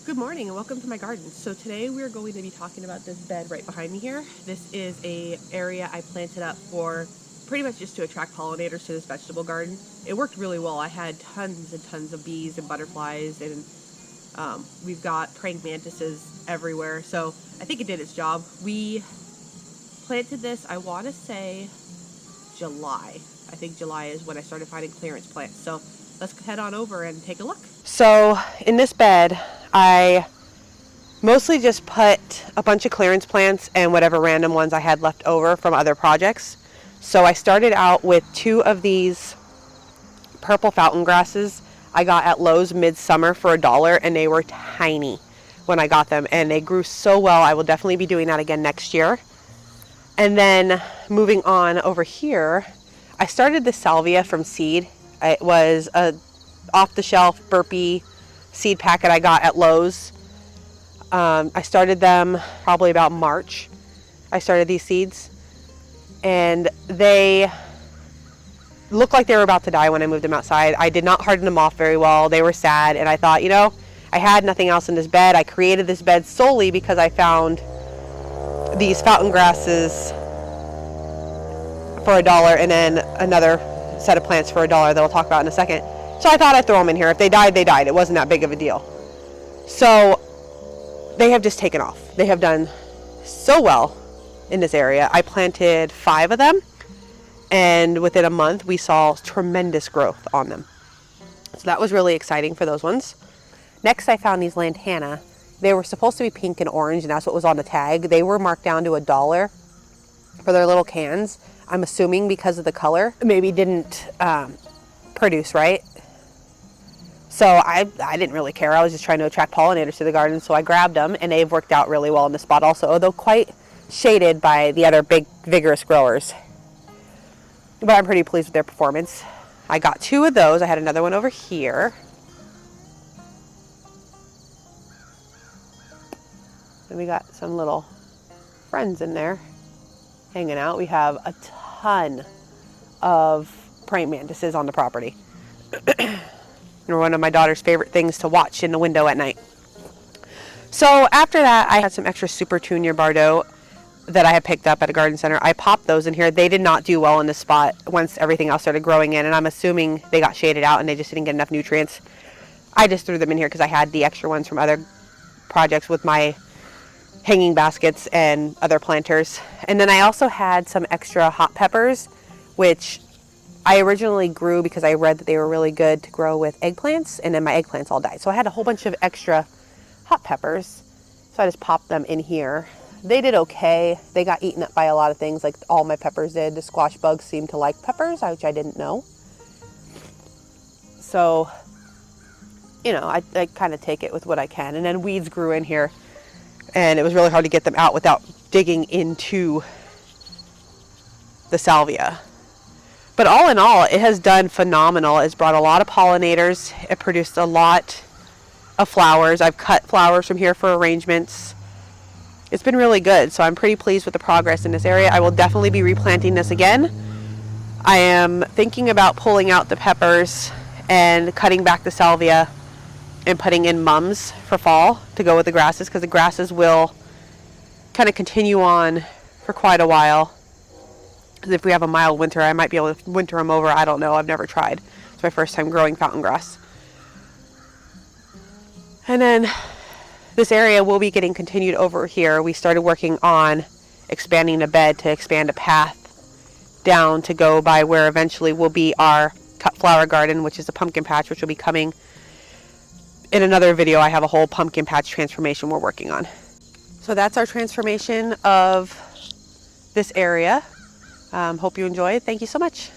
Good morning and welcome to my garden. So today we're going to be talking about this bed right behind me here. This is a area I planted up for pretty much just to attract pollinators to this vegetable garden. It worked really well. I had tons and tons of bees and butterflies, and we've got praying mantises everywhere. So I think it did its job. We planted this, I want to say July. I think July is when I started finding clearance plants. So let's head on over and take a look. So in this bed, I mostly just put a bunch of clearance plants and whatever random ones I had left over from other projects. So I started out with 2 of these purple fountain grasses I got at Lowe's midsummer for $1, and they were tiny when I got them, and they grew so well. I will definitely be doing that again next year. And then moving on over here, I started the salvia from seed. It was a off-the-shelf burpee seed packet I got at Lowe's. I started them probably about March. I started these seeds, and they looked like they were about to die when I moved them outside. I did not harden them off very well. They were sad, and I thought, you know, I had nothing else in this bed. I created this bed solely because I found these fountain grasses for $1 and then another set of plants for $1 that I'll talk about in a second. So I thought I'd throw them in here. If they died, they died. It wasn't that big of a deal. So they have just taken off. They have done so well in this area. I planted 5 of them, and within a month we saw tremendous growth on them. So that was really exciting for those ones. Next, I found these Lantana. They were supposed to be pink and orange, and that's what was on the tag. They were marked down to $1 for their little cans. I'm assuming because of the color, maybe didn't produce right. So I didn't really care. I was just trying to attract pollinators to the garden, so I grabbed them, and they've worked out really well in the spot also, although quite shaded by the other big, vigorous growers. But I'm pretty pleased with their performance. I got 2 of those. I had another one over here. And we got some little friends in there hanging out. We have a ton of praying mantises on the property. They're one of my daughter's favorite things to watch in the window at night. So after that, I had some extra Super Tunia Bardo that I had picked up at a garden center. I popped those in here. They did not do well in this spot once everything else started growing in, and I'm assuming they got shaded out and they just didn't get enough nutrients. I just threw them in here because I had the extra ones from other projects with my hanging baskets and other planters. And then I also had some extra hot peppers, which I originally grew because I read that they were really good to grow with eggplants, and then my eggplants all died. So I had a whole bunch of extra hot peppers. So I just popped them in here. They did okay. They got eaten up by a lot of things, like all my peppers did. The squash bugs seem to like peppers, which I didn't know. So, you know, I kind of take it with what I can. And then weeds grew in here, and it was really hard to get them out without digging into the salvia. But all in all, it has done phenomenal. It's brought a lot of pollinators. It produced a lot of flowers. I've cut flowers from here for arrangements. It's been really good, so I'm pretty pleased with the progress in this area. I will definitely be replanting this again. I am thinking about pulling out the peppers and cutting back the salvia and putting in mums for fall to go with the grasses, because the grasses will kind of continue on for quite a while. If we have a mild winter, I might be able to winter them over. I don't know. I've never tried. It's my first time growing fountain grass. And then this area will be getting continued over here. We started working on expanding the bed to expand a path down to go by where eventually will be our cut flower garden, which is a pumpkin patch, which will be coming in another video. I have a whole pumpkin patch transformation we're working on. So that's our transformation of this area. Hope you enjoy it. Thank you so much.